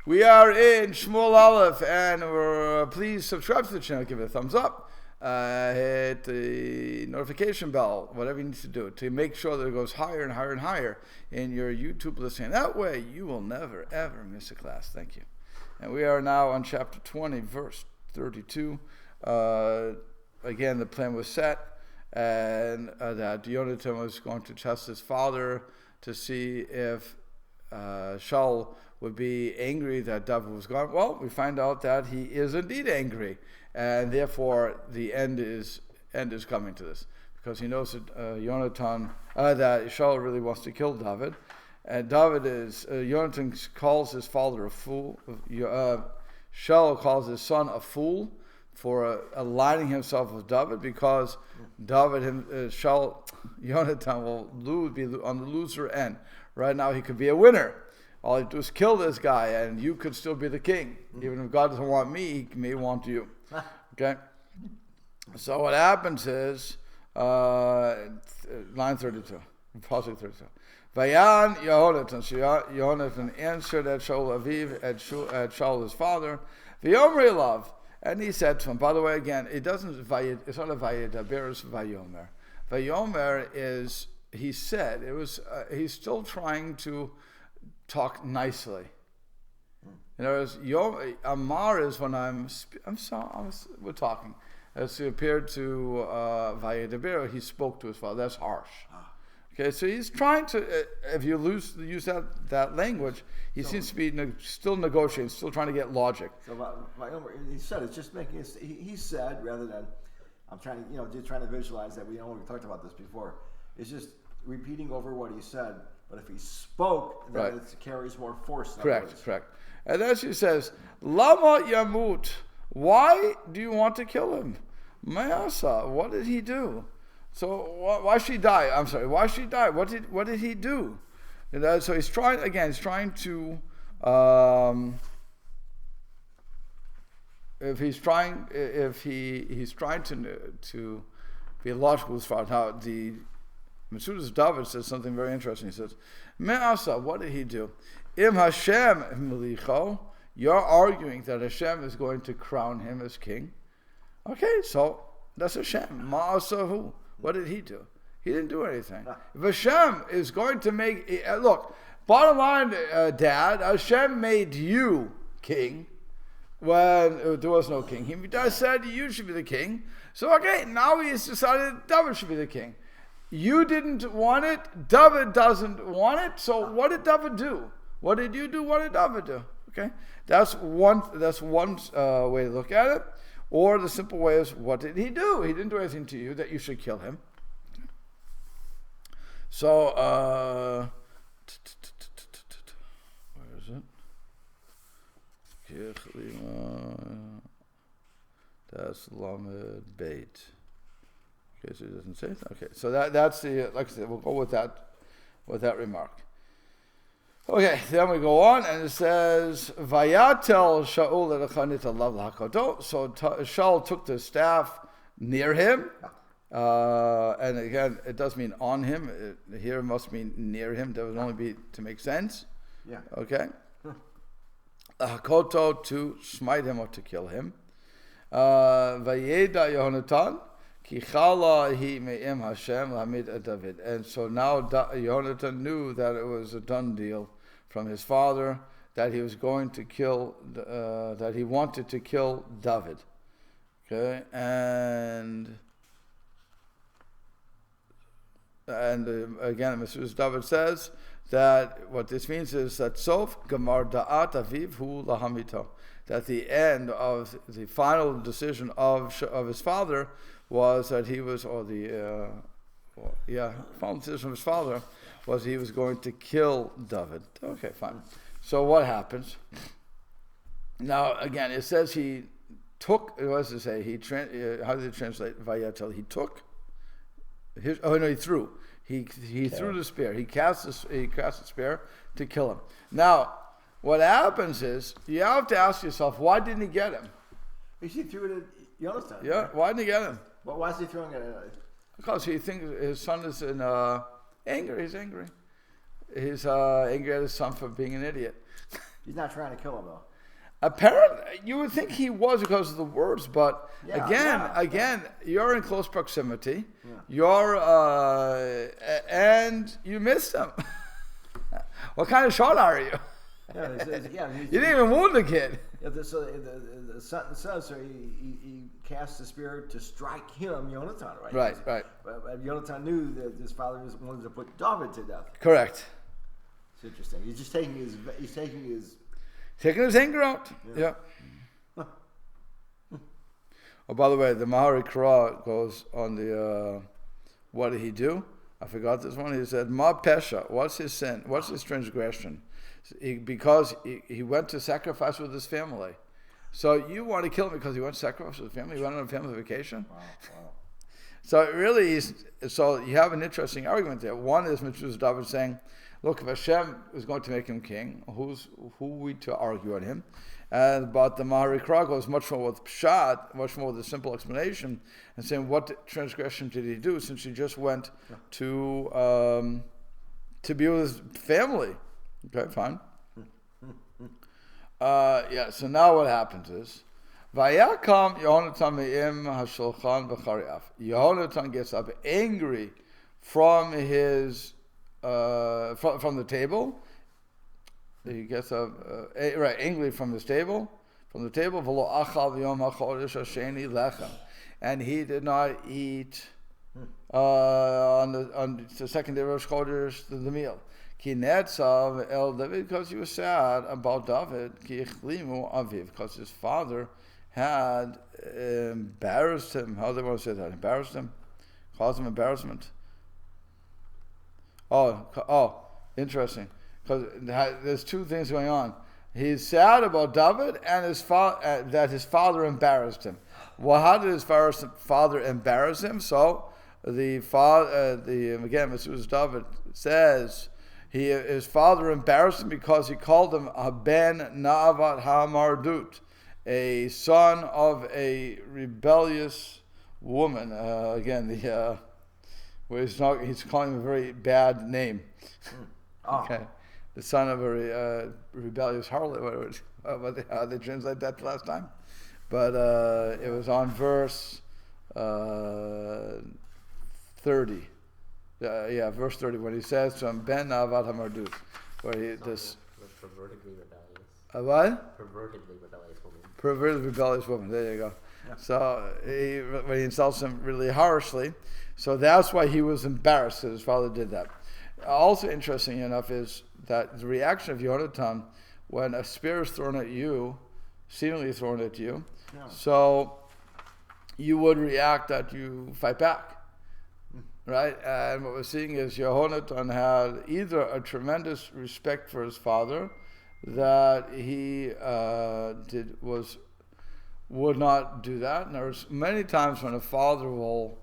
We are in Shmuel Aleph, and please subscribe to the channel, give it a thumbs up, hit the notification bell, whatever you need to do to make sure that it goes higher and higher and higher in your YouTube listening. That way, you will never, ever miss a class. Thank you. And we are now on chapter 20, verse 32. Again, the plan was set, and that Yonatan was going to test his father to see if Saul would be angry that David was gone. Well, we find out that he is indeed angry, and therefore the end is coming to this, because he knows that Yonatan, that Saul really wants to kill David, and Yonatan calls his father a fool. Saul calls his son a fool for aligning himself with David, because Yonatan will be on the loser end. Right now he could be a winner. All you do is kill this guy, and you could still be the king. Even if God doesn't want me, he may want you. Okay? So what happens is, line 32, passage 32. Vayan Yonatan, so Yonatan answered at Shaul Aviv, at Shaul his father, V'yomer love, and he said to him, by the way, again, it's not a Vayedaber, it's Vayomer. Vayomer is, he said, he's still trying to talk nicely. In other words, Amar is when we're talking. As he appeared to Vayedaber, he spoke to his father. That's harsh. Okay, so he's trying to, if you use that language, he seems to be still negotiating, still trying to get logic. So he said, it's just making it, he said, rather than, I'm trying to, just trying to visualize that, we talked about this before, it's just repeating over what he said, but if he spoke, then right, it carries more force. Correct. And then she says, Lama Yamut, why do you want to kill him? Mayasa, what did he do? So why should he die? I'm sorry, why should he die? What did he do? So he's trying to, he's trying to be logical as far as how the Metzudas David says something very interesting. He says, Me'asa, what did he do? Im Hashem Melicho, you're arguing that Hashem is going to crown him as king. Okay, so that's Hashem. Ma'asahu. What did he do? He didn't do anything. If Hashem is going to make, look, bottom line, Dad, Hashem made you king when there was no king. He said you should be the king. So okay, now he's decided David should be the king. You didn't want it. David doesn't want it. So what did David do? What did you do? What did David do? Okay, that's one way to look at it. Or the simple way is, what did he do? He didn't do anything to you that you should kill him. So, where is it? That's Lamed Beit. Okay, so he doesn't say that. Okay, so that's the, like I said, we'll go with that remark. Okay, then we go on, and it says, Vayatel Shaul elechanit alav l'hakodot. So Shaul took the staff near him, and again, it does mean on him. Here it must mean near him. That would only be to make sense. Yeah. Okay. Hakoto, to smite him or to kill him. Vayeda Yonatan. And so now Yonatan knew that it was a done deal from his father, that he was going to kill, that he wanted to kill David. Okay, and again, Mr. David says that what this means is that Sof Gamar Da'at Aviv Hu Lahamito, that the end of the final decision of his father was that he was, final decision of his father was he was going to kill David. Okay, fine. So what happens? Now, again, it says he took, what does it say? How did it translate? Vayatel. He took, he threw. He threw the spear. He cast the spear to kill him. Now, what happens is, you have to ask yourself, why didn't he get him? He threw it at Yonatan. Yeah, why didn't he get him? But why is he throwing it at? Because he thinks his son is in anger. He's angry. He's angry at his son for being an idiot. He's not trying to kill him though. Apparently, you would think he was because of the words, but Yeah, again, you're in close proximity. Yeah. And you missed him. What kind of shot are you? You didn't even wound the kid. So the sentence says, so he cast the spear to strike him, Yonatan, right? Right. But Yonatan knew that his father wanted to put David to death. Correct. It's interesting. He's just taking his anger out. Yeah. Oh, by the way, the Mahari Kra goes on the, what did he do? I forgot this one. He said, Ma Pesha, what's his sin? What's his transgression? Because he went to sacrifice with his family. So you want to kill him because he went to sacrifice with his family? He went on a family vacation? Wow. So it really so you have an interesting argument there. One is Mitzvah David saying, look, if Hashem is going to make him king, who are we to argue on him? But the Mahari Kra goes much more with Pshat, much more with a simple explanation, and saying what transgression did he do since he just went to be with his family. Okay, fine. So now what happens is, Vayakam Yonatan me'im hashulchan v'chariaf. Yonatan gets up angry from his from the table. He gets up angry from his table. V'lo achal v'yom hachodesh hasheni lechem, and he did not eat on the second day of Rosh Chodesh the meal. Ki netzav el David, because he was sad about David. Ki ichlimu aviv, because his father had embarrassed him. How do they want to say that? Embarrassed him? Caused him embarrassment? Oh, interesting. Because there's two things going on. He's sad about David and that his father embarrassed him. Well, how did his father embarrass him? So again, Mr. David says his father embarrassed him because he called him Ben Na'avat HaMardut, a son of a rebellious woman. He's calling him a very bad name. Okay, the son of a rebellious harlot. How they translate that last time? But it was on verse 30. Verse 30 when he says to him, Ben Na'avat HaMardut, where he this pervertedly rebellious. A what? Pervertedly rebellious woman. Perverted rebellious woman. There you go. Yeah. So when he insults him really harshly, so that's why he was embarrassed that his father did that. Also interesting enough is that the reaction of Yonatan when a spear is thrown at you, seemingly thrown at you, so you would react that you fight back. Right, and what we're seeing is Yonatan had either a tremendous respect for his father, that he would not do that. And there's many times when a father or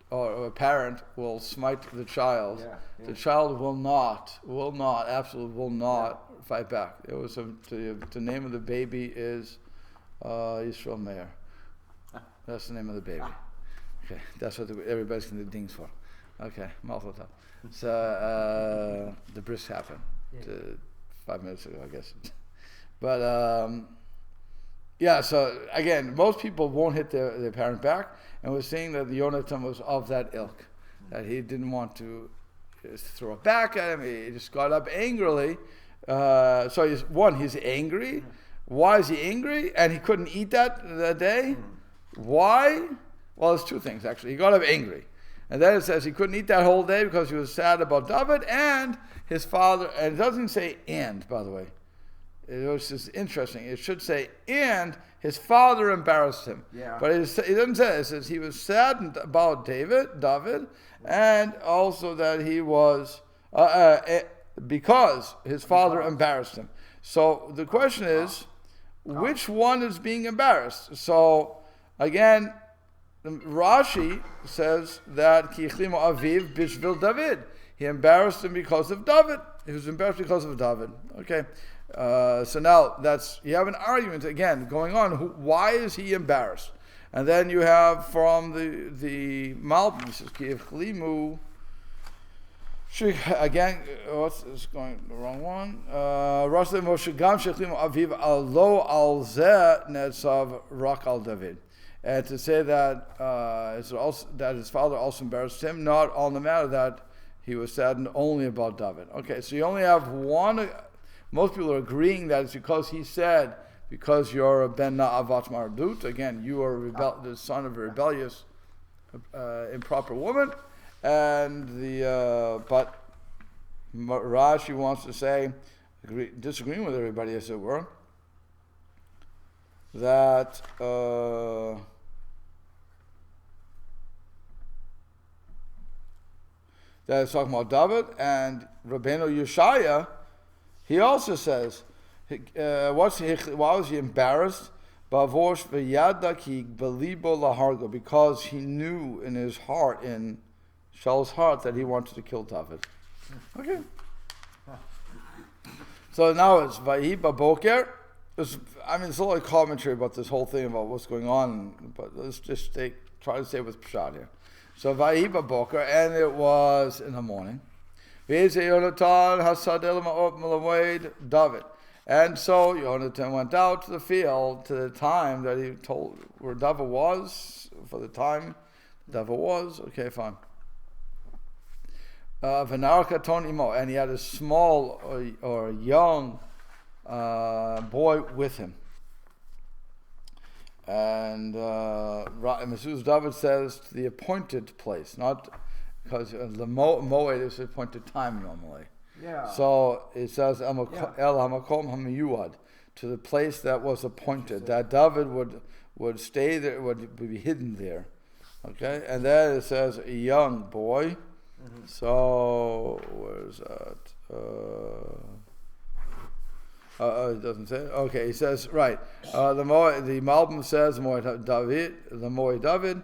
a parent will smite the child. The child will not fight back. It was the name of the baby is Yisrael Meir. That's the name of the baby. Okay, that's what everybody's going to dings for. Okay, Mazel tov. So the bris happened 5 minutes ago, I guess. But so again, most people won't hit their parent back, and we're seeing that Yonatan was of that ilk, that he didn't want to throw it back at him. He just got up angrily. So he's angry. Why is he angry? And he couldn't eat that day. Why? Well, there's two things, actually. He got up angry. And then it says he couldn't eat that whole day because he was sad about David and his father. And it doesn't say and, by the way. It was just interesting. It should say, and his father embarrassed him. Yeah. But it doesn't say that. It says he was saddened about David, and also that he was, because his father embarrassed him. So the question is, which one is being embarrassed? So, again, Rashi says that Ki Yichlimu Aviv Bishvil David. He embarrassed him because of David. He was embarrassed because of David. Okay. So now you have an argument again going on. Why is he embarrassed? And then you have from the Malbim, he says Ki Yichlimu Again, what's this going the wrong one? Rashi Moshe Gam Shechlim Aviv Alo Al Zeh Netzav Rak Al David. And to say that that his father also embarrassed him, not on the matter that he was saddened only about David. Okay, so you only have one. Most people are agreeing that it's because he said, because you're a ben na'avat mardut. Again, you are the son of a rebellious, improper woman. And but Rashi wants to say, disagreeing with everybody as it were, that that is talking about David, and Rabbeinu Yeshaya, he also says, why was he embarrassed? Because he knew in his heart, in Shaul's heart, that he wanted to kill David. Okay. So now it's Vahi Baboker. There's a lot of commentary about this whole thing about what's going on, but let's just try to stay with Pshat here. So Vahi Baboker, and it was in the morning. Yonatan Hasadel David. And so Yonatan went out to the field to the time that he told where David was, for the time David was. Okay, fine. And he had a small or young boy with him. And Mesilas David says to the appointed place, not because the Moed is the appointed time normally. Yeah. So it says El Hamakom Hamiyuad, to the place that was appointed, that David would stay there, would be hidden there. Okay, and then it says a young boy. Mm-hmm. So where's that? It doesn't say it. Okay, he says right. The Malbim says the Moed David.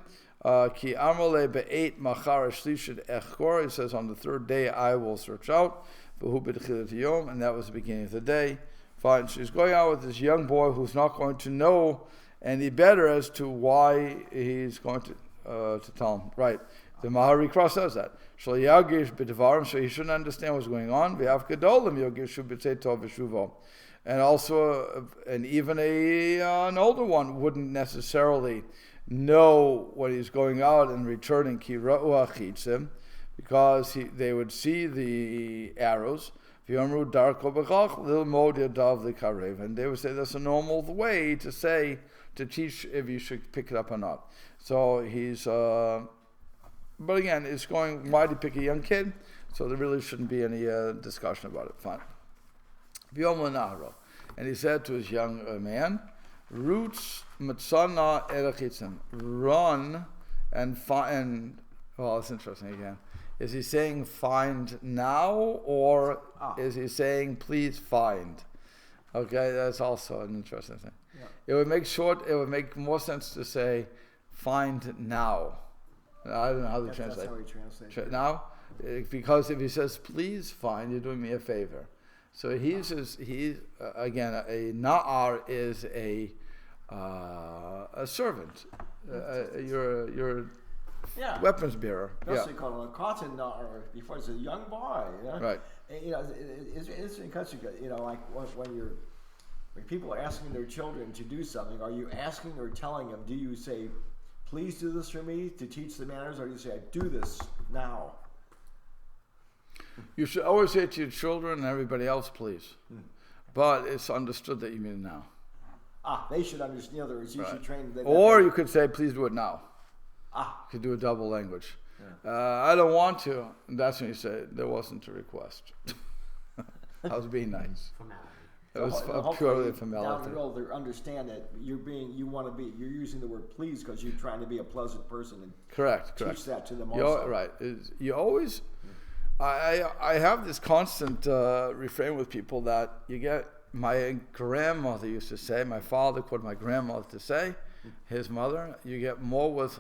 Ki amrle be'et machar shlishit echkor. He says on the third day I will search out. And that was the beginning of the day. Fine. She's going out with this young boy who's not going to know any better as to why he's going to tell him. Right. The Mahari Cross says that. So he shouldn't understand what's going on. And also, and even an older one wouldn't necessarily know when he's going out and returning, because they would see the arrows. And they would say that's a normal way to teach if you should pick it up or not. So he's, but again, it's going, why did he pick a young kid? So there really shouldn't be any discussion about it. Fine. And he said to his young man, Roots Matsana Erachitzim, run and find. Well, it's interesting again. Is he saying find now, or is he saying please find? Okay, that's also an interesting thing. Yeah. It would make more sense to say find now. I don't know how to translate. That's how he translates. Now, because if he says please find, you're doing me a favor. So he's again, a na'ar is a servant. You're weapons bearer. That's what they call him a cotton na'ar before it's a young boy. You know? Right. And, it's interesting because like when people are asking their children to do something, are you asking or telling them? Do you say, "Please do this for me" to teach the manners, or do you say, "I do this now"? You should always say to your children and everybody else, please. But it's understood that you mean it now. They should understand. In other words, you should train them. Or you could say, please do it now. You could do a double language. Yeah. I don't want to. And that's when you say, there wasn't a request. I was being nice. It was purely a formality. Down the road, they understand that you're using the word please because you're trying to be a pleasant person. And correct. Teach that to them also. Right. You always... I have this constant refrain with people that you get. My grandmother used to say, my father quoted my grandmother to say, his mother, you get more with,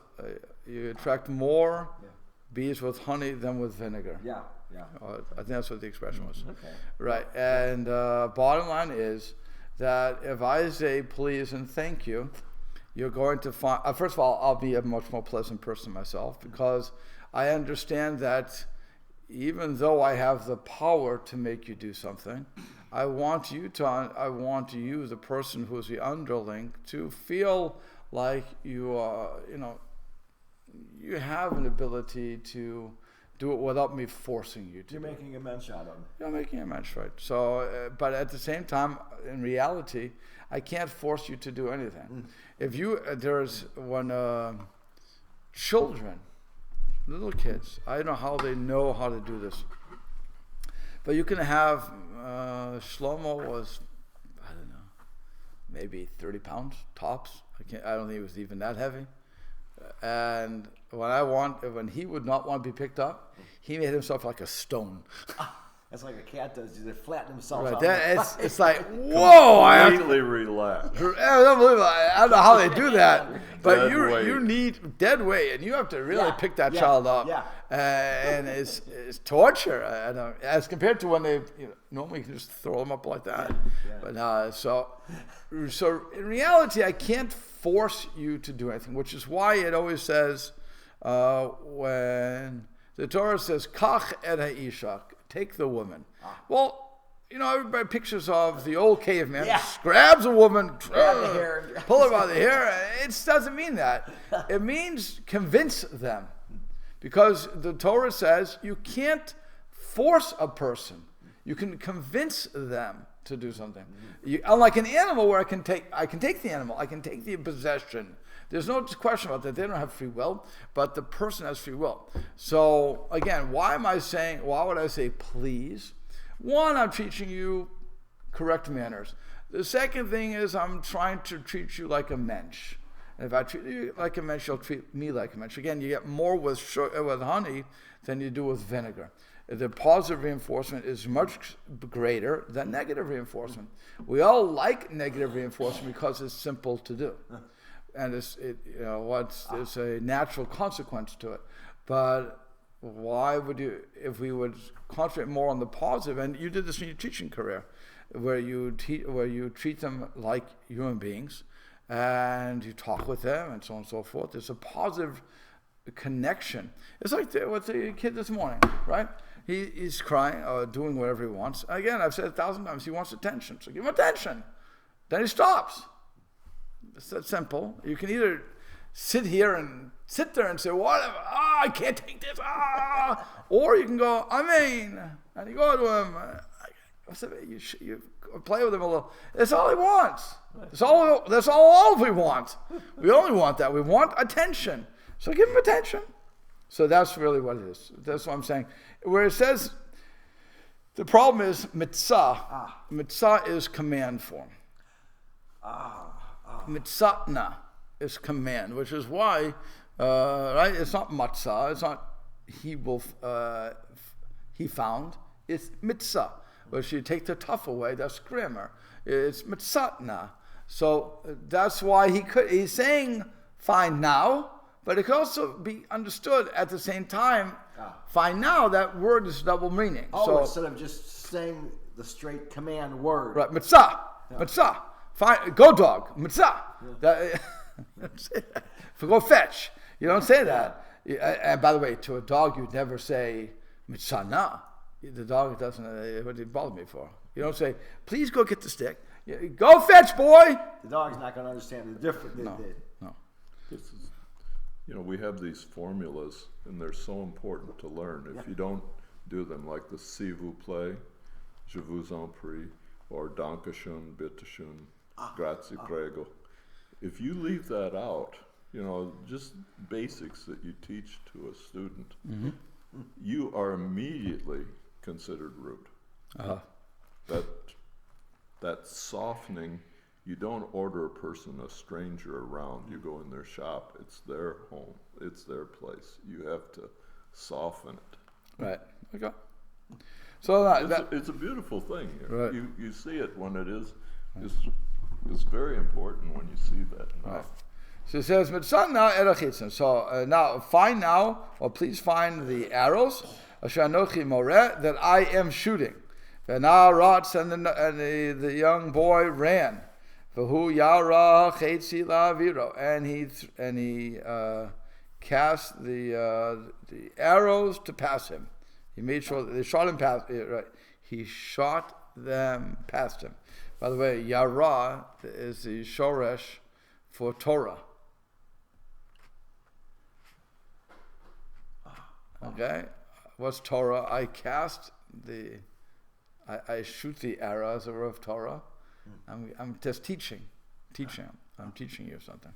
you attract more bees with honey than with vinegar. Yeah. I think that's what the expression was. Okay. Right. And bottom line is that if I say please and thank you, you're going to find, first of all, I'll be a much more pleasant person myself because I understand that even though I have the power to make you do something, I want you, the person who is the underling, to feel like you are, you have an ability to do it without me forcing you to. You're making amends out of him. You're making amends, right? So, but at the same time, in reality, I can't force you to do anything. If there's when children, little kids, I don't know how they know how to do this, but you can have Shlomo was, I don't know, maybe 30 pounds tops. I don't think it was even that heavy. And when he would not want to be picked up, he made himself like a stone. That's like a cat does. They flatten themselves Right. out. It's like, whoa! Completely relaxed. I don't know how they do that, but Dead you weight. need dead weight, and you have to really pick that yeah, child up. yeah. And it's torture. I don't, as compared to when they normally you can just throw them up like that. Yeah. But so in reality, I can't force you to do anything, which is why it always says when the Torah says "Kach et ha'isha," take the woman. Well, everybody pictures of the old caveman, just grabs a woman, Grab the hair. pull her by the hair. It doesn't mean that. It means convince them. Because the Torah says you can't force a person. You can convince them to do something. Unlike an animal where I can take the animal, I can take the possession. There's no question about that. They don't have free will, but the person has free will. So again, why would I say please? One, I'm teaching you correct manners. The second thing is I'm trying to treat you like a mensch. And if I treat you like a mensch, you'll treat me like a mensch. Again, you get more with honey than you do with vinegar. The positive reinforcement is much greater than negative reinforcement. We all like negative reinforcement because it's simple to do. And there's a natural consequence to it. But why would you, if we would concentrate more on the positive, and you did this in your teaching career, where you treat them like human beings, and you talk with them, and so on and so forth. There's a positive connection. It's like with the kid this morning, right? He's crying or doing whatever he wants. Again, I've said 1,000 times, he wants attention. So give him attention. Then he stops. It's that simple. You can either sit there and say, whatever, I can't take this, or you can go, Amen, and you go to him, you play with him a little. That's all he wants. That's all we want. We only want that. We want attention. So give him attention. So that's really what it is. That's what I'm saying. Where it says, the problem is mitzvah. Mitzvah is command form. Mitzatna is command, which is why, right? It's not matzah. It's not he found. It's mitzvah. But you take the tough away, that's grammar. It's mitzatna. So that's why he's saying find now, but it could also be understood at the same time. Find now, that word is double meaning. So instead of just saying the straight command word. right, mitzvah, mitzvah. Find, go dog, mitzvah. Go fetch. You don't say that. And by the way, to a dog, you'd never say mitzvah. The dog doesn't. What did it bother me for? You don't say, please go get the stick. Go fetch, boy. The dog's not going to understand the difference. No. This is, we have these formulas, and they're so important to learn. If you don't do them, like the s'il vous plaît, je vous en prie, or dankeschön, bitteschön, grazie, prego. If you leave that out, just basics that you teach to a student, you are immediately considered rude. That softening, you don't order a person, a stranger around. You go in their shop, it's their home, it's their place. You have to soften it. Right. Okay. So it's a beautiful thing. Right. You see it when it is. It's very important when you see that. Right. So it says, Mitzana erachitzin. So now, find now, or please find the arrows, asher anochi moreh, that I am shooting. V'na ratz, and the young boy ran. V'hu yara chetzi la'aviro, and he cast the arrows to pass him. He made sure that they shot him past. Right, he shot them past him. By the way, Yara is the shoresh for Torah. Okay, what's Torah? I shoot the arrow as a word of Torah. I'm just teaching. I'm teaching you something.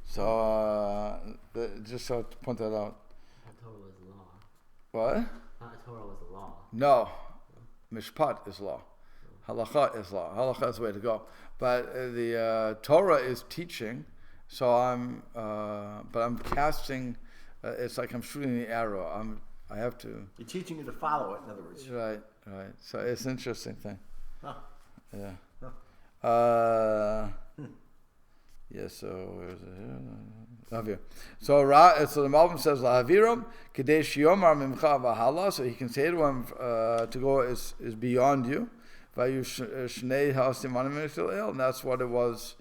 So just so to point that out. Torah was law. What? Torah was law. No, mishpat is law. Halacha is law. Halacha is the way to go. But the Torah is teaching. So I'm casting. It's like I'm shooting the arrow. I have to. You're teaching you to follow it, in other words. Right. So it's an interesting thing. Huh. Yeah. Huh. Yeah, so where's it here? So the Malbim says Lahaviram Kadesh Yomar Mimcha Vahala, so he can say to him to go is beyond you. Vayu Shnei Hasimanim Israel, and that's what it was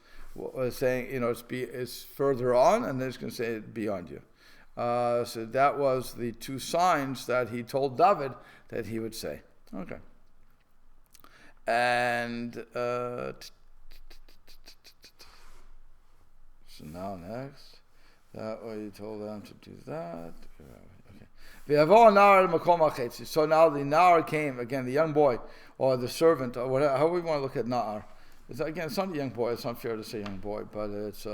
saying, it's further on, and then it's going to say beyond you. So that was the two signs that he told David that he would say. Okay. And so now next, that way you told them to do that. Okay. So now the Na'ar came, again, the young boy, or the servant, or whatever, however we want to look at Na'ar. It's not a young boy, it's not fair to say young boy, but it's,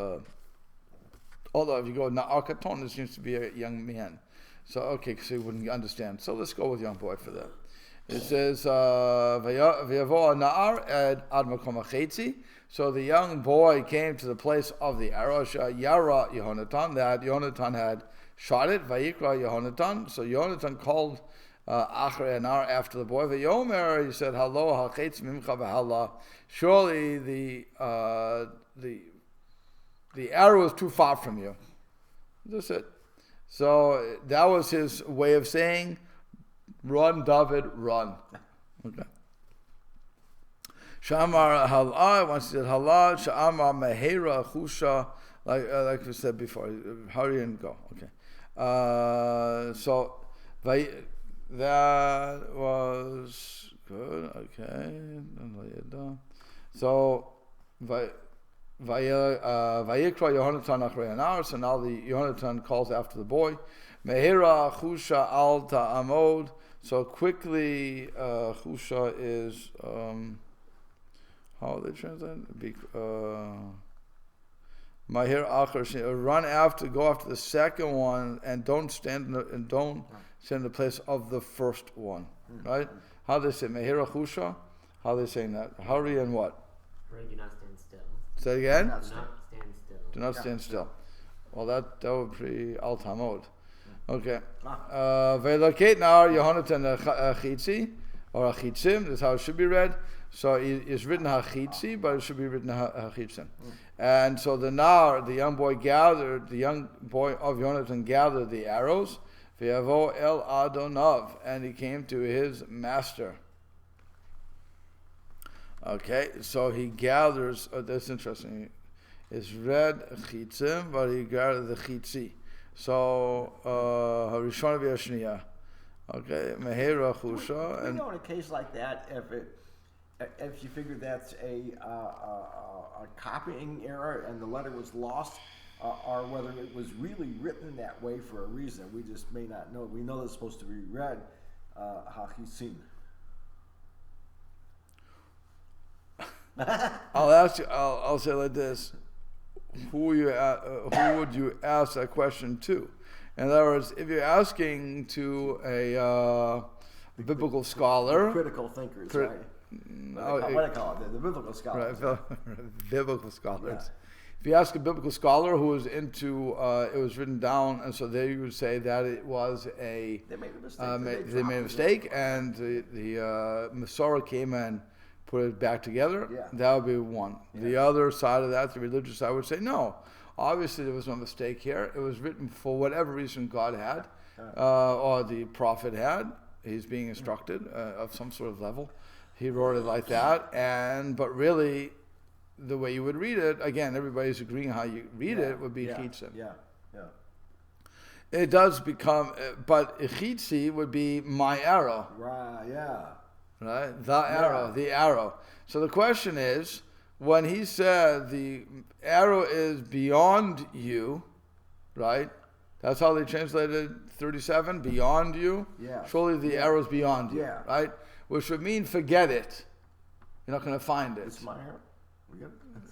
although if you go Na'ar Katon, it seems to be a young man. So, okay, so you wouldn't understand. So let's go with young boy for that. It says, V'yavo Na'ar ad makom hachetzi. So the young boy came to the place of the arrow. Yara Yonatan, that Yonatan had shot it. Vayikra Yonatan. So Yonatan called Achre Na'ar after the boy. V'yomer, he said, Halo hachetz mimcha v'hala. Surely the arrow is too far from you. That's it. So that was his way of saying, run, David, run. Okay. Shamar Hal'ah, once he said Hal'ah, Sha'amar Mehera Chusha, like we said before, hurry and go. Okay. So that was good. Okay. So Vayikra Yonatan Achrei Na'ar. So now the Yonatan calls after the boy. Mehera Chusha al Ta'amod. So quickly, Chusha is how they translate? Mahir Acher, run after, go after the second one, and don't stand in the place of the first one. Right? How they say Mahir Chusha? How they saying that? Hurry and what? Hurry, do not stand still. Say it again? Do not stand still. Do not stand still. Well, that would be Al Tamod. Okay. Ve'lokate Na'ar Yehonatan Achitzi, or Achitzim, that's how it should be read. So it's written Hachitzi, but it should be written Hachitzim. And so the Na'ar, the young boy of Yonatan gathered the arrows, Ve'yavo el Adonav, and he came to his master. Okay, so he gathers, that's interesting. It's read Chitzim, but he gathered the Chitzi. So, Harishon v'Yashniya. Okay, Mehera Chusha. And in a case like that, if you figure that's a copying error and the letter was lost, or whether it was really written that way for a reason, we just may not know. We know that it's supposed to be read Hachisim. I'll ask you. I'll say like this: who would you ask that question to? In other words, if you're asking to a biblical scholar, critical thinkers, right? What do I call it? The biblical scholars. Right, biblical scholars. Yeah. If you ask a biblical scholar who was into, it was written down, and so they would say that it was They made a mistake. they made a mistake, and the Masorah came and put it back together. Yeah. That would be one. Yeah. The other side of that, the religious side, would say no. Obviously, there was no mistake here. It was written for whatever reason God had, or the prophet had. He's being instructed of some sort of level. He wrote it like that, but really, the way you would read it, again, everybody's agreeing how you read it, would be Chitzim. Yeah. It does become, but chitzi would be my arrow, Right, yeah. right? The arrow. So the question is, when he said the arrow is beyond you, right? That's how they translated 37, beyond you. Yeah. Surely the arrow is beyond you, Yeah. right? Which would mean forget it. You're not going to find it. It's my arrow. We got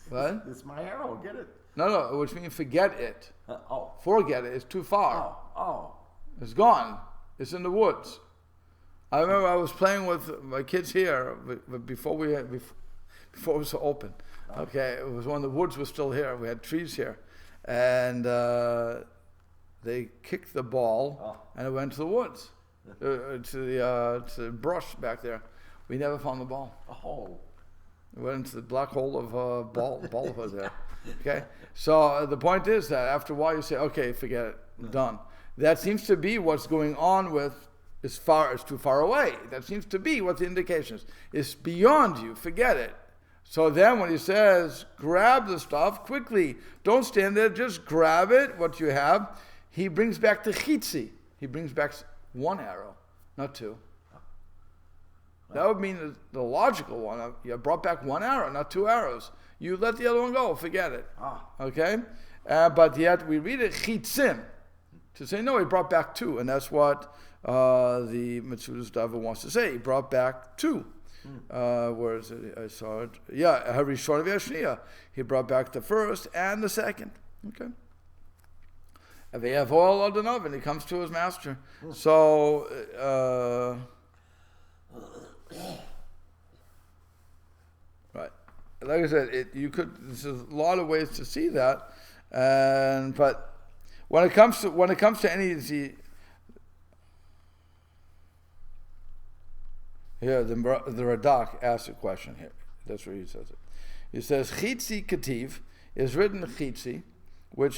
What? It's my arrow. Get it? No, which means forget it. Oh. Forget it. It's too far. Oh. It's gone. It's in the woods. I remember I was playing with my kids here before it was open. Okay, it was when the woods were still here. We had trees here, and they kicked the ball, and it went to the woods, to the brush back there. We never found the ball. Oh. It went into the black hole of ball was there. Okay, so the point is that after a while you say, okay, forget it, done. That seems to be what's going on with it's too far away. That seems to be what the indication is. It's beyond you, forget it. So then when he says, grab the stuff quickly, don't stand there, just grab it, what you have, he brings back the chitzi. He brings back one arrow, not two. That would mean the logical one. You brought back one arrow, not two arrows. You let the other one go, forget it. Okay? But yet we read it chitzim, to say, no, he brought back two. And that's what the Metzudas Dava wants to say. He brought back two. Where is it? I saw it. Yeah, Harishon V'Ashniya. He brought back the first and the second. Okay. And they have all Adonov, and he comes to his master. So, right. Like I said, there's a lot of ways to see that, but when it comes to any of the here, the Radak asks a question here. That's where he says it. He says, Chitzi Kativ is written Chitzi,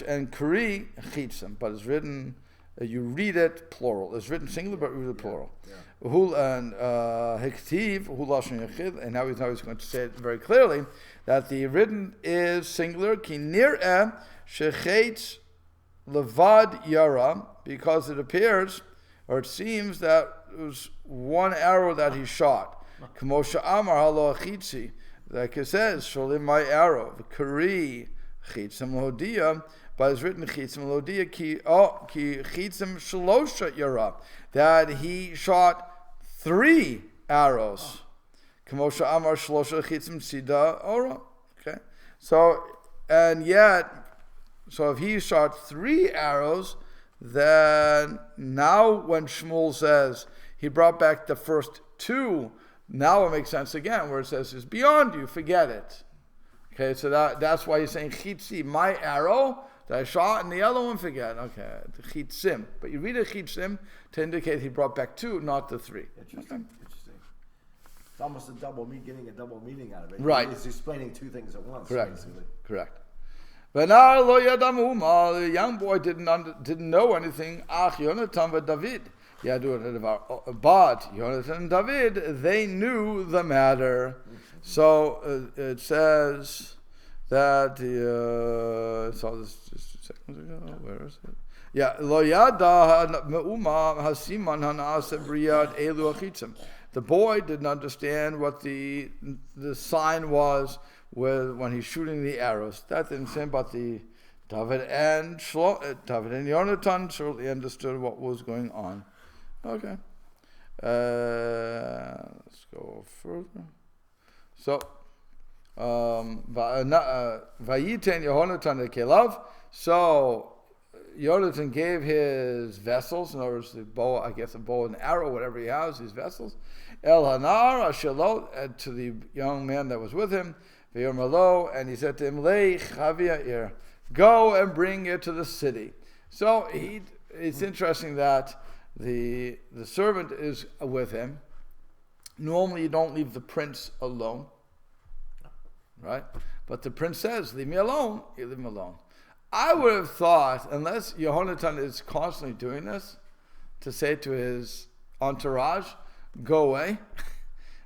and Kri Chitzim, but it's written, you read it plural. It's written singular, but read it plural. And Hektiv, Lashon Yechid, and now he's going to say it very clearly, that the written is singular, Ki Nir'eh Shechetz Levad Yara, because it appears, or it seems that it was one arrow that he shot. Kamosha Amar Halo Chitzi, like it says, Sholim my arrow, the Kari Chitzim Lodia, but it's written Chitzim Lodia ki Chitzim Shalosha Yara, that he shot 3 arrows. Kamosha Amar Shalosha Chitzim Sida Ora. Okay, so if he shot 3 arrows, then now when Shmuel says he brought back the first 2, now it makes sense again, where it says it's beyond you, forget it. Okay, so that's why he's saying chitzi, my arrow that I shot, and the other one, forget. Okay, the chitzim. But you read a chitzim to indicate he brought back 2, not the 3. Interesting. It's almost getting a double meaning out of it. Right. It's explaining 2 things at once. Correct. Basically. Correct. But now lo yadam the young boy didn't know anything. Ach Yonatan và David. But Yonatan and David, they knew the matter. So it says that I saw this just 2 seconds ago. Where is it? Yeah, lo yada me'uma hasiman hana'aseh briyad elu achitzim. The boy didn't understand what the sign was when he's shooting the arrows. That didn't say, but the David and Yonatan certainly understood what was going on. Okay. Let's go further. So, Vayiten Yonatan kelav. So, Yonatan gave his vessels, in other words, the bow, I guess a bow and arrow, whatever he has, these vessels, El Hanar Ashalot, to the young man that was with him, and he said to him, Lei Chavia, go and bring it to the city. So it's interesting that the servant is with him. Normally you don't leave the prince alone, right? But the prince says, leave me alone. You leave him alone. I would have thought, unless Yehonatan is constantly doing this, to say to his entourage, go away,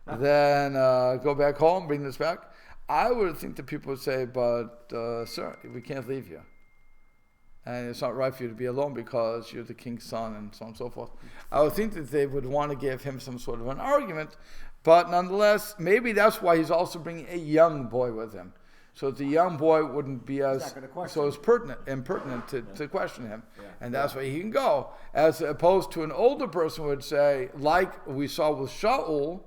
then go back home, bring this back. I would think that people would say, but sir, we can't leave you. and it's not right for you to be alone because you're the king's son, and so on and so forth. I would think that they would want to give him some sort of an argument, but nonetheless, maybe that's why he's also bringing a young boy with him. So the young boy wouldn't be as impertinent to question him. Yeah. And that's why he can go. As opposed to an older person would say, like we saw with Shaul,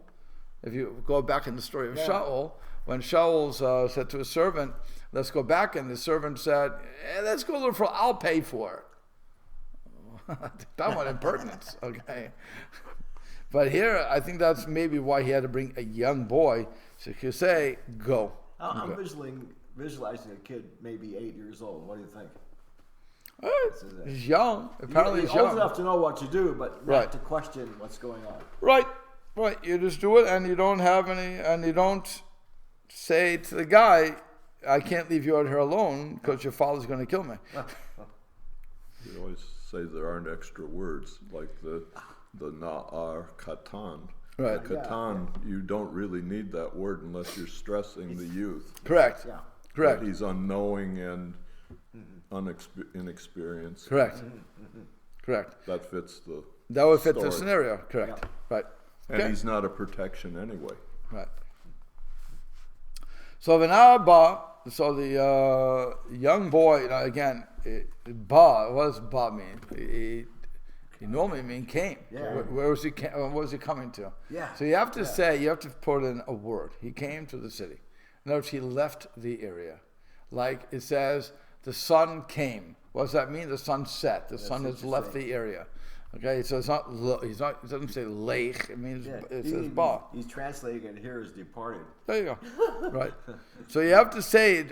if you go back in the story of Shaul, when Shaul said to his servant, let's go back, and the servant said, let's go look for, I'll pay for it. That one impertinence, okay. But here, I think that's maybe why he had to bring a young boy. So he could say, go. I'm visualizing a kid maybe 8 years old. What do you think? He's young. Apparently he's he's old young. enough to know what to do, but not Right. to question what's going on. Right. You just do it, and you don't have any, and you don't say to the guy, I can't leave you out here alone because your father's going to kill me. You always say there aren't extra words like the na'ar katan. Right. The katan, you don't really need that word unless you're stressing the youth. Correct. Yeah. Correct. That he's unknowing and inexperienced. Correct. Correct. That fits the That would fit the story. scenario. Correct. Right. And he's not a protection anyway. Right. So Ba, so the young boy, again, Ba, what does Ba mean? He normally mean came. Yeah. Where was he? What was he coming to? Yeah. So you have to say, you have to put in a word. He came to the city. In other words, he left the area. Like it says, the sun came. What does that mean? The sun set. The sun has left the area. Okay, so it's not. It doesn't say lech. It means it says ba. He's translating it here as departed. There you go. Right. So you have to say it.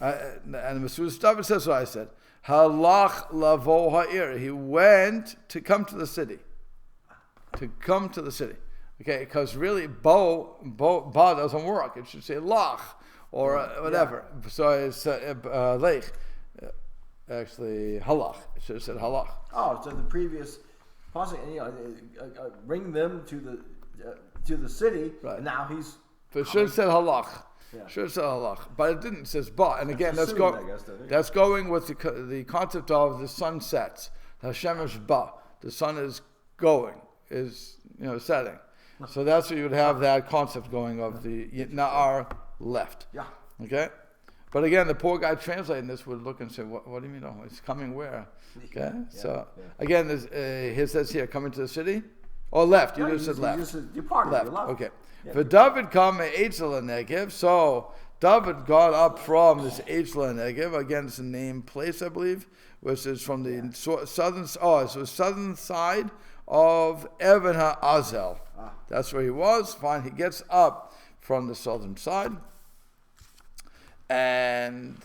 And Masuda David says what I said. Halach lavo ha'ir. He went to come to the city. To come to the city. Okay, because really ba doesn't work. It should say lach or whatever. Yeah. So it's lech. Actually, halach. It should have said halach. Oh, so the previous, possibly, bring them to the city. Right. And now he's. But it should have said halach. Yeah. Should have said halach, but it didn't. It says ba. And again, that's going with the concept of the sun sets. Hashem is ba. The sun is going, is setting. So that's where you would have that concept going of the na'ar left. Yeah. Okay. But again, the poor guy translating this would look and say, "What do you mean? Oh, it's coming where?" Okay. Again, he says here, coming to the city, or left. You just said left. You just departed. Left. Okay. For David come Eitzel Negev. So David got up from this Eitzel Negev. Again, it's a named place, I believe, which is from the southern. Oh, so southern side of Even HaAzel. That's where he was. Fine. He gets up from the southern side. And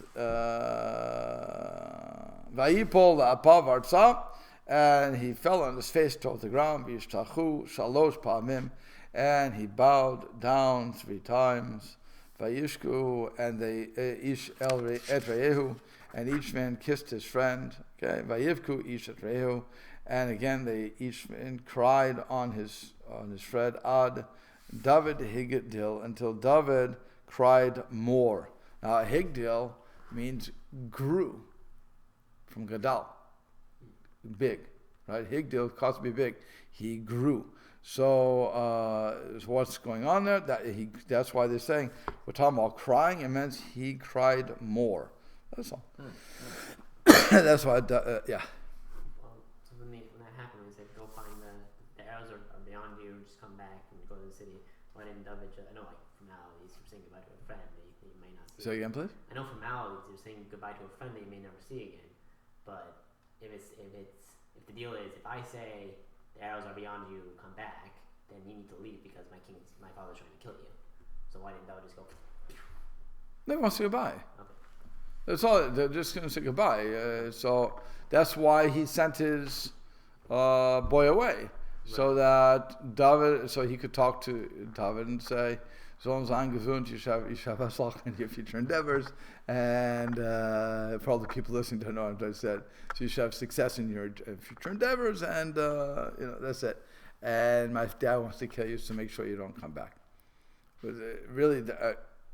Vayipol la'apav arza, and he fell on his face toward the ground. V'yishtachu shalosh pa'amim, and he bowed down 3 times. Vayishku, and they ish el et re'ehu, and each man kissed his friend. Okay, Vayivku ish et re'ehu, and again they each man cried on his friend ad David higdil, until David cried more. Now, higdil means grew from gadal, big, right? Higdil caused to be big. He grew. So, what's going on there? That's why they're saying we're talking about crying. It means he cried more. That's all. That's why. Yeah. Well, so when that happened, we said go find the arrows are beyond you. Just come back and go to the city. Why didn't David? I know, like formalities. You're saying goodbye to a friend that you may not see. Say again, please. I know formalities. You're saying goodbye to a friend that you may never see again. But if the deal is, if I say the arrows are beyond you, come back, then you need to leave because my father's trying to kill you. So why didn't David just go? They want to say goodbye. Okay. That's all. They're just going to say goodbye. So that's why he sent his boy away, right. So that David, so he could talk to David and say, "So uns angewöhnt, ich habe Erfolg in your future endeavors," and for all the people listening don't know what I said. So you should have success in your future endeavors, and that's it. And my dad wants to kill you, so make sure you don't come back. But really,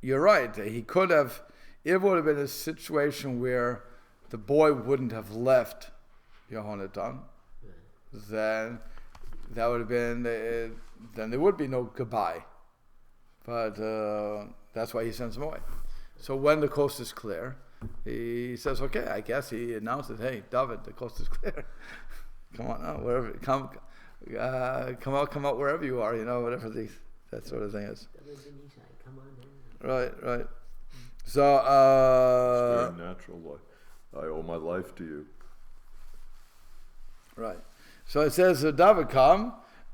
you're right. He could have. It would have been a situation where the boy wouldn't have left Yonatan, then that would have been, then there would be no goodbye. But that's why he sends him away. So when the coast is clear, he says, okay, I guess he announces, hey, David, the coast is clear. Come on out, wherever, come out wherever you are, whatever that sort of thing is. Right. So, it's very natural. I owe my life to you. Right. So it says, David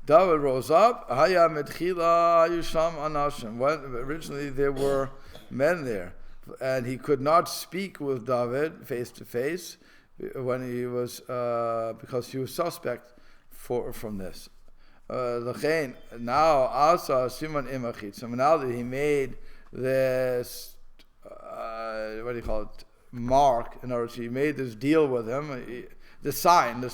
rose up. Haya metchila yusham anashim. Originally there were men there, and he could not speak with David face to face when he was because he was suspect from this. Now asa siman imachit. So now that he made this, what do you call it? Mark. In other words, he made this deal with him. The sign.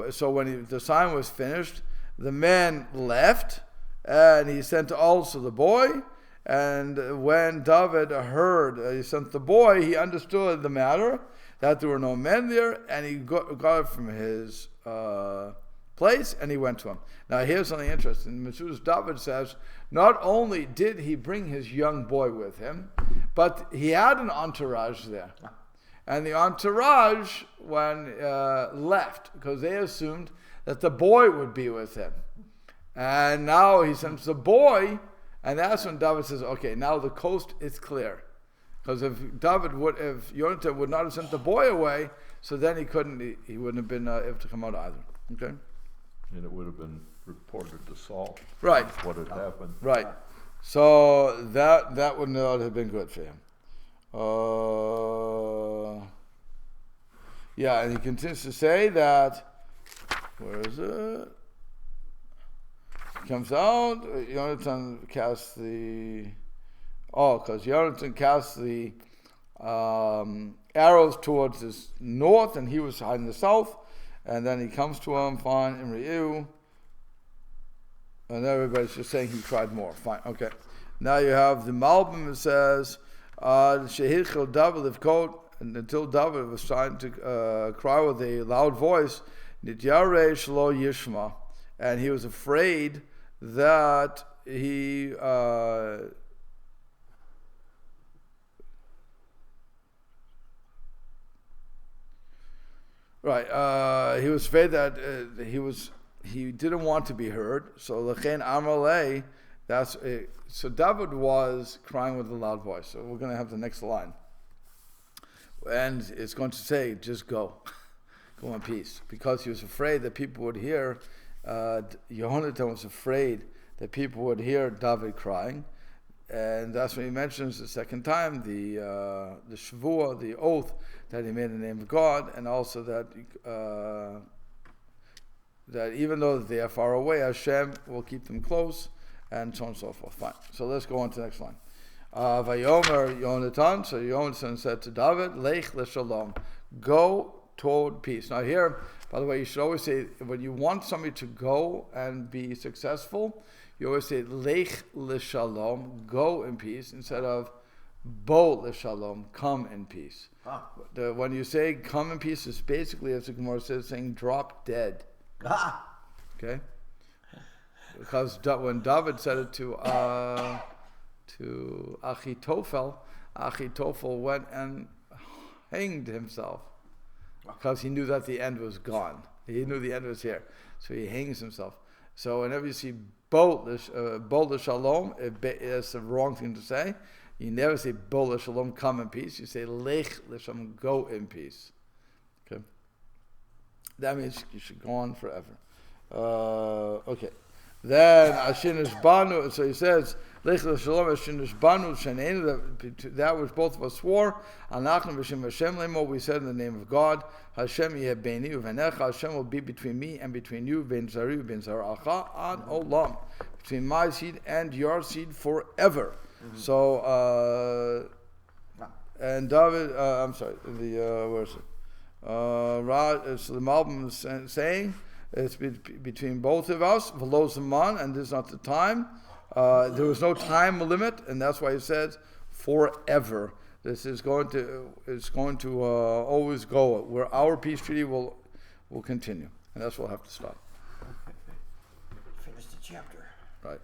So when the sign was finished, the men left, and he sent also the boy. And when David heard, he sent the boy, he understood the matter, that there were no men there, and he got it from his place, and he went to him. Now here's something interesting. Metzudas David says, not only did he bring his young boy with him, but he had an entourage there. And the entourage, when left, because they assumed that the boy would be with him. And now he sends the boy, and that's when David says, okay, now the coast is clear. Because if Yonatan would not have sent the boy away, so then he wouldn't have been able to come out either. Okay? And it would have been reported to Saul. Right. What had happened. Right. So that would not have been good for him. And he continues to say that, where is it? He comes out, Yonatan casts because Yonatan casts the arrows towards the north, and he was hiding the south, and then he comes to him, fine, in Reu, and everybody's just saying he cried more. Fine, okay. Now you have the Malbim, it says, Shehirchel David Livkot, and until David was trying to cry with a loud voice, Nityare Shlo Yishma, and he was afraid that he he was afraid that he didn't want to be heard. So Lechen Amalei, so David was crying with a loud voice. So we're going to have the next line. And it's going to say, just go. Go in peace. Because he was afraid that people would hear, Yonatan was afraid that people would hear David crying. And that's when he mentions the second time, the Shavua, the oath that he made in the name of God, and also that even though they are far away, Hashem will keep them close, and so on and so forth. Fine. So let's go on to the next line. Vayomer Yonatan, so Yonatan said to David, Lech l'shalom, go toward peace. Now here, by the way, you should always say, when you want somebody to go and be successful, you always say, Lech l'shalom, go in peace, instead of Bo l'shalom, come in peace. When you say come in peace, it's basically, as the Gemara says, saying drop dead. Okay? Because when David said it to Achitophel went and hanged himself because he knew that the end was gone. He knew the end was here. So he hangs himself. So whenever you see Bo l'shalom, it's the wrong thing to say. You never say Bo l'shalom, come in peace. You say Lech l'shalom, go in peace. Okay? That means you should go on forever. Okay. Then Ashinish Banu, so he says, Lech l'shalom Ashinish Banu Shanenu, that which both of us swore, Anachnu b'shem Hashem lemo, we said in the name of God, Hashem yeh beini uvenecha, Hashem will be between me and between you, ben zari ben zaracha ad olam, between my seed and your seed forever. Mm-hmm. So, and David, I'm sorry, where is it? So the Malbim is saying, it's between both of us, v'lo zaman, and this is not the time. There was no time limit, and that's why he says forever. This is going to always go where our peace treaty will continue, and that's what we'll have to stop. Finish the chapter. Right.